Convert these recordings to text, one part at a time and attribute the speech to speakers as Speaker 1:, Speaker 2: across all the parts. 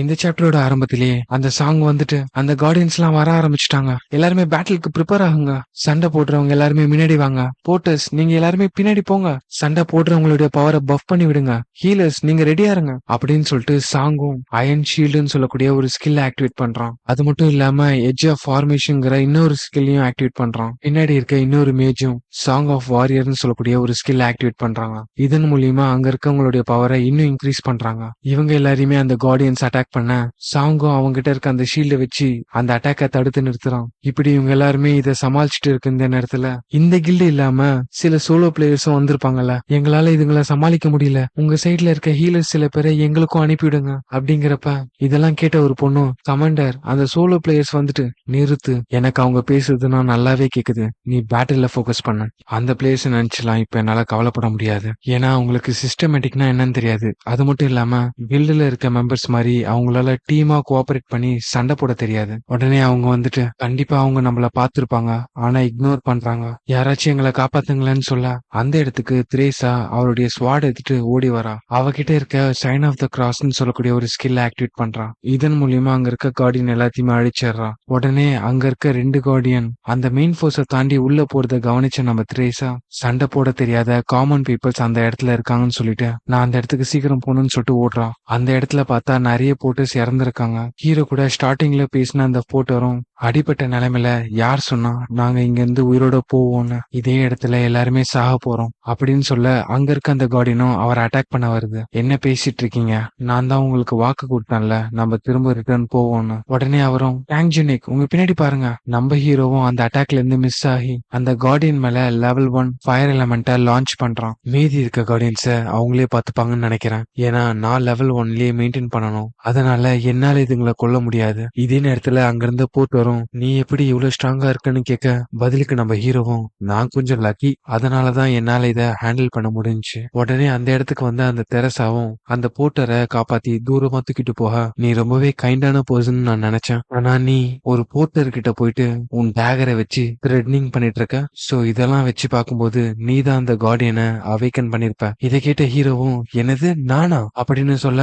Speaker 1: இந்த சாப்டரோட ஆரம்பத்திலேயே அந்த சாங் வந்துட்டு அந்த கார்டியன்ஸ் எல்லாம் வர ஆரம்பிச்சுட்டாங்க. எல்லாருமே பேட்டிலுக்கு ப்ரிப்பேர் ஆகுங்க. சண்டை போடுறவங்க எல்லாருமே முன்னாடி வாங்க. போர்ட்டர்ஸ் நீங்க எல்லாருமே பின்னாடி போங்க. சண்டை போடுறவங்களுடைய பவரை பஃப் பண்ணி விடுங்க. ஹீலர்ஸ் நீங்க ரெடியா இருங்க அப்படின்னு சொல்லிட்டு சாங்கும் அயன் ஷீல்டுன்னு சொல்லக்கூடிய ஒரு ஸ்கில் ஆக்டிவேட் பண்றான். அது மட்டும் இல்லாம எட்ஜ் ஆஃப் ஃபார்மேஷன்ங்கிற இன்னொரு ஸ்கில்லையும் ஆக்டிவேட் பண்றான். பின்னாடி இருக்க இன்னொரு மேஜும் சாங் ஆஃப் வாரியர்னு சொல்லக்கூடிய ஒரு ஸ்கில் ஆக்டிவேட் பண்றாங்க. இதன் மூலியமா அங்க இருக்கவங்களுடைய பவரை இன்னும் இன்க்ரீஸ் பண்றாங்க. இவங்க எல்லாரையுமே அந்த கார்டியன்ஸ் அட்டாக் பண்ண சாங்கும் அவங்க கிட்ட இருக்க அந்த ஷீல்ட வச்சு அந்த அட்டாக்கை தடுத்து நிறுத்துறான். இப்படி இவங்க எல்லாருமே இதை சமாளிச்சுட்டு இருக்கு இந்த நேரத்துல இந்த கில்டு இல்லாம சில சோலோ பிளேயர்ஸும் வந்திருப்பாங்கல்ல. எங்களால இதுங்களை சமாளிக்க முடியல, உங்க சைட்ல இருக்க ஹீலர்ஸ் சில பேரை எங்களுக்கும் அனுப்பிவிடுங்க அப்படிங்கிறப்ப இதெல்லாம் கேட்ட ஒரு பொண்ணு கமாண்டர் அந்த சோலோ பிளேயர்ஸ் வந்துட்டு நிறுத்து, எனக்கு அவங்க பேசுறதுன்னா நல்லாவே கேக்குது, நீ பேட்டில்ல போக்கஸ் பண்ண. அந்த பிளேயர்ஸ் நினைச்சலாம் இப்ப என்னால கவலைப்பட முடியாது, ஏன்னா அவங்களுக்கு சிஸ்டமேட்டிக்னா என்னன்னு தெரியாது. அது மட்டும் இல்லாம கில்டுல இருக்க மெம்பர்ஸ் மாதிரி அவங்களால டீமா கோஆபரேட் பண்ணி சண்டை போட தெரியாது. உடனே அவங்க வந்துட்டு கண்டிப்பா அவங்க நம்மள பாத்துருப்பாங்க, ஆனா இக்னோர் பண்றாங்க, யாராச்சும் எங்களை காப்பாத்துங்களேன்னு சொல்ல அந்த இடத்துக்கு திரேசா அவருடைய ஸ்வாட் எடுத்துட்டு ஓடி வரா. அவகிட்ட இருக்க சைன் ஆஃப் த கிராஸ்ன்னு சொல்லக்கூடிய ஒரு ஸ்கில் ஆக்டிவேட் பண்றான். இதன் மூலியமா அங்க இருக்க கார்டியன் எல்லாத்தையுமே அழிச்சிடுறான். உடனே அங்க இருக்க 2 கார்டியன் அந்த மெயின் போர்ஸை தாண்டி உள்ள போறத கவனிச்ச நம்ம திரேசா சண்டை போட தெரியாத காமன் பீப்புள்ஸ் அந்த இடத்துல இருக்காங்கன்னு சொல்லிட்டு நான் அந்த இடத்துக்கு சீக்கிரம் போகணும்னு சொல்லிட்டு ஓடுறான். அந்த இடத்துல பார்த்தா நிறைய போட்டர்ஸ் இறந்துருக்காங்க. ஹீரோ கூட ஸ்டார்டிங்ல பேசின அந்த போட்டரும் அடிப்பட்ட நிலைமையில யார் சொன்னா நாங்க இங்க இருந்து உயிரோட போவோம்னு, இதே இடத்துல எல்லாருமே சாக போறோம் அப்படின்னு சொல்ல அங்க இருக்க அந்த கார்டியனும் அவர் அட்டாக் பண்ண வருது. என்ன பேசிட்டு இருக்கீங்க, நான் தான் உங்களுக்கு வாக்கு கொடுத்தேன்ல நம்ம திரும்ப ரிட்டர்ன் போவோம்னு. உடனே அவரும் டேங்ஜினிக் உங்க பின்னாடி பாருங்க. நம்ம ஹீரோவும் அந்த அட்டாக்ல இருந்து மிஸ் ஆகி அந்த கார்டியன் மேல லெவல் 1 ஃபயர் எலமெண்ட்டை லான்ச் பண்றான். மீதி இருக்க கார்டியன்ஸ அவங்களே பார்த்துப்பாங்கன்னு நினைக்கிறேன், ஏன்னா நான் லெவல் 1லயே மெயின்டைன் பண்ணணும், அதனால என்னால இதுங்களை கொல்ல முடியாது. இதே நேரத்துல அங்கிருந்த போர்ட் வரும், நீ எப்படி இவ்வளவு ஸ்ட்ராங்கா இருக்குன்னு கேட்க பதிலுக்கு நம்ம ஹீரோவும் நான் கொஞ்சம் லக்கி, அதனாலதான் என்னால இதை ஹேண்டில் பண்ண முடிஞ்சுச்சு. உடனே அந்த இடத்துக்கு வந்து அந்த தெரசாவும் அந்த போர்ட்டரை காப்பாத்தி தூரமா தூக்கிட்டு போக நீ ரொம்பவே கைண்டான பர்சன் நான் நினைச்சேன், ஆனா நீ ஒரு போர்ட்டர் கிட்ட போயிட்டு உன் டேகரை வச்சு த்ரெட்னிங் பண்ணிட்டு இருக்க. சோ இதெல்லாம் வச்சு பார்க்கும்போது நீ தான் அந்த கார்டியனை அவேக்கன் பண்ணிருப்ப. இதை கேட்ட ஹீரோவும் என்னது நானா அப்படின்னு சொல்ல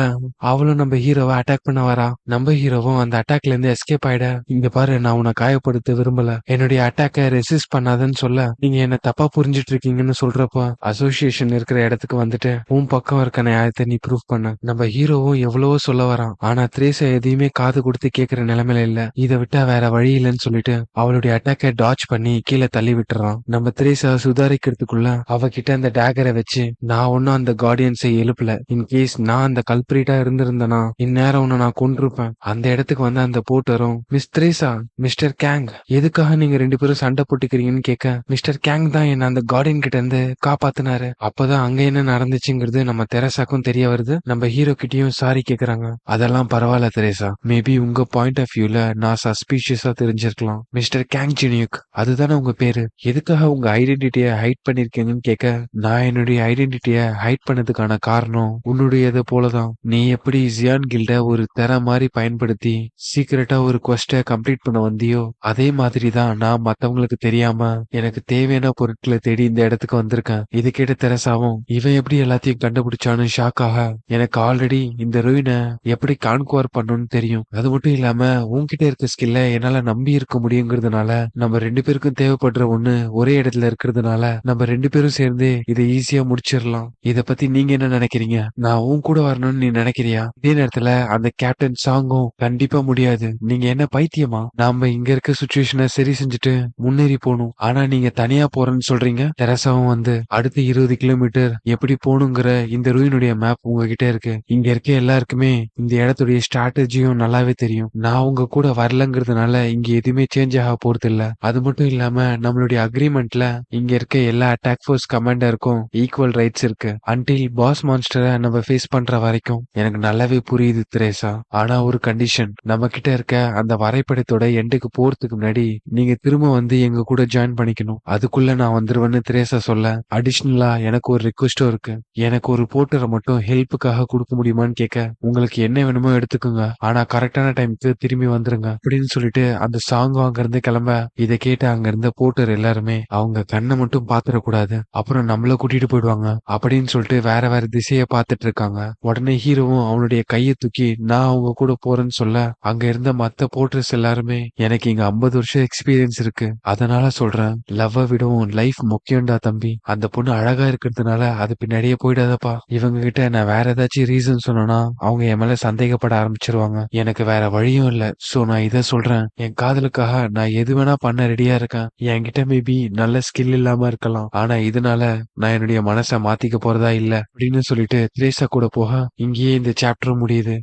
Speaker 1: அவளும் நம்ம ஹீரோவை அட்டாக் பண்ண வரா. நம்ம ஹீரோவும் அந்த அட்டாக்ல இருந்து எஸ்கேப் ஆயிட இங்க பாரு நான் உன்னை காயப்படுத்த விரும்பல, என்னுடைய அட்டாக்கை ரெசிஸ்ட் பண்ணாதன்னு சொல்ல நீங்க என்ன தப்பா புரிஞ்சிட்டு இருக்கீங்கன்னு சொல்றப்ப அசோசியேஷன் இருக்கிற இடத்துக்கு வந்துட்டு உன் பக்கம் இருக்க நியாயத்தை நீ ப்ரூவ் பண்ண. நம்ம ஹீரோவும் எவ்வளவோ சொல்ல வரான், ஆனா திரேசா எதையுமே காது கொடுத்து கேட்கிற நிலைமையில இல்ல. இதை விட்டா வேற வழி இல்லைன்னு சொல்லிட்டு அவளுடைய அட்டாக்கை டாச் பண்ணி கீழே தள்ளி விட்டுறான். நம்ம திரேசா சுதாரிக்கிறதுக்குள்ள அவகிட்ட அந்த டேகரை வச்சு நான் ஒன்னும் அந்த கார்டியன்ஸை எழுப்பல, இன்கேஸ் நான் அந்த கல்பிரேட்டா இருந்திருந்தேனா இந்நேரம் உன்னை நான் கொன்றிருப்பேன். அந்த இடத்துக்கு வந்து அந்த போர்ட்டரும் மிஸ் திரேசா மிஸ்டர் கேங் எதுக்காக நீங்க 2 பேரும் சண்டை போட்டுக்கிறீங்கன்னு கேட்க மிஸ்டர் கேங் தான் என்ன அந்த கார்டியன் கிட்ட இருந்து காப்பாத்தினாரு. அப்பதான் அங்க என்ன நடந்துச்சுங்கிறது நம்ம தெரசாக்கும் தெரிய வருது. நம்ம ஹீரோ கிட்டயும் சாரி கேக்குறாங்க. அதெல்லாம் பரவாயில்ல தெரேசா, மேபி உங்க பாயிண்ட் ஆஃப் வியூல நான் சஸ்பீஷியஸா தெரிஞ்சிருக்கலாம். மிஸ்டர் கேங் ஜினியுக் அதுதானே உங்க பேரு, எதுக்காக உங்க ஐடென்டிட்டியை ஹைட் பண்ணிருக்கீங்கன்னு கேட்க நான் என்னுடைய ஐடென்டிட்டியை ஹைட் பண்ணதுக்கான காரணம் உன்னுடையது போலதான். நீ எப்படி ஜியான் கில்ட ஒரு தெர மாதிரி பயன்படுத்தி சீக்கிரட்டா ஒரு குவெஸ்ட கம்ப்ளீட் பண்ண வந்தியோ அதே மாதிரி தான் நான் மத்தவங்களுக்கு தெரியாம எனக்கு தேவையான பொருட்களை தேடி இந்த இடத்துக்கு வந்திருக்கேன். இது கேட்ட தெரசாவும் இவன் எப்படி எல்லாத்தையும் கண்டுபிடிச்சான்னு ஷாக் ஆக எனக்கு ஆல்ரெடி இந்த ரூயினை எப்படி கான்குவர் பண்ணணும்னு தெரியும், அது மட்டும் இல்லாம உன்கிட்ட இருக்க ஸ்கில்ல என்னால நம்பி இருக்க முடியுங்கிறதுனால நம்ம 2 பேருக்கும் தேவைப்படுற ஒண்ணு ஒரே இடத்துல இருக்கிறதுனால நம்ம 2 பேரும் சேர்ந்து இதை ஈஸியா முடிச்சிடலாம். இத பத்தி நீங்க என்ன நினைக்கிறீங்க, நான் உன் கூட வரணும்னு நீ நினைக்கிறியா? இதே நேரத்துல அந்த கேப்டன் சாங்கும் கண்டிப்பா முடியாது, நீங்க என்ன பைத்தியமா, நாம இங்க இருக்க சுச்சுவேஷனை சரி செஞ்சுட்டு முன்னேறி போகணும், ஆனா நீங்க தனியா போறேன்னு சொல்றீங்க. தெரசாவும் வந்து அடுத்த 20 கிலோமீட்டர் எப்படி போகணுங்கிற இந்த ரூயினுடைய மேப் உங்ககிட்ட இருக்கு, இங்க இருக்க எல்லாருக்குமே இந்த இடத்துடைய ஸ்ட்ராட்டஜியும் நல்லாவே தெரியும், நான் உங்க கூட வரலங்கிறதுனால இங்க எதுவுமே சேஞ்ச் ஆக போறது இல்ல. அது மட்டும் இல்லாம நம்மளுடைய அக்ரிமெண்ட்ல இங்க இருக்க எல்லா அட்டாக் ஃபோர்ஸ் கமாண்டருக்கும் ஈக்குவல் ரைட்ஸ் இருக்கு அன்டில் பாஸ் மான்ஸ்டரை நம்ம ஃபேஸ் பண்ற வரைக்கும். எனக்கு நல்லாவே புரியுது திரேசா, ஆனா ஒரு கண்டிஷன், நம்ம கிட்ட இருக்க அந்த வரைபடத்தோட எண்டுக்கு போறதுக்கு முன்னாடி நீங்க திரும்ப வந்து எங்க கூட ஜாயின் பண்ணிக்கணும், அதுக்குள்ள நான் வந்துருவேன்னு திரேசா சொல்ல அடிஷனலா எனக்கு ஒரு ரிக்வெஸ்டும் இருக்கு, எனக்கு ஒரு போர்ட்டரை மட்டும் ஹெல்ப்புக்காக கொடுக்க முடியுமான்னு கேட்க உங்களுக்கு என்ன வேணுமோ எடுத்துக்கோங்க, ஆனா கரெக்டான டைமுக்கு திரும்பி வந்துருங்க அப்படின்னு சொல்லிட்டு அந்த சாங் அங்க இருந்து கிளம்ப இதை கேட்டு அங்க இருந்த போர்ட்டர் எல்லாருமே அவங்க கண்ணை மட்டும் பாத்துடக்கூடாது அப்புறம் நம்மள கூட்டிட்டு போயிடுவாங்க அப்படின்னு சொல்லிட்டு வேற வேற திசைய பாத்துட்டு இருக்காங்க. உடனே ஹீரோவும் அவனுடைய கையை தூக்கி அன்னைக்கு நான் அவங்க கூட போறேன்னு சொல்ல அங்க இருந்த மத்த போர்ட்ரஸ் எல்லாருமே எனக்கு இங்க 50 வருஷம் எக்ஸ்பீரியன்ஸ் இருக்கு, அதனால சொல்றேன், லவ்வை விடவும் லைஃப் முக்கியம்டா தம்பி. அந்த பொண்ணு அழகா இருக்கிறதுனால அது பின்னாடியே போயிடாதப்பா. இவங்க கிட்ட நான் வேற ஏதாச்சும் ரீசன் சொன்னேன்னா அவங்க என் மேல சந்தேகப்பட ஆரம்பிச்சிருவாங்க. எனக்கு வேற வழியும் இல்ல. சோ நான் இத சொல்றேன், என் காதலுக்காக நான் எது வேணா பண்ண ரெடியா இருக்கேன். என்கிட்ட மேபி நல்ல ஸ்கில் இல்லாம இருக்கலாம், ஆனா இதனால நான் என்னுடைய மனசை மாத்திக்க போறதா இல்ல அப்படின்னு சொல்லிட்டு திரேசா கூட போக இங்கேயே இந்த சாப்டர் முடியுது.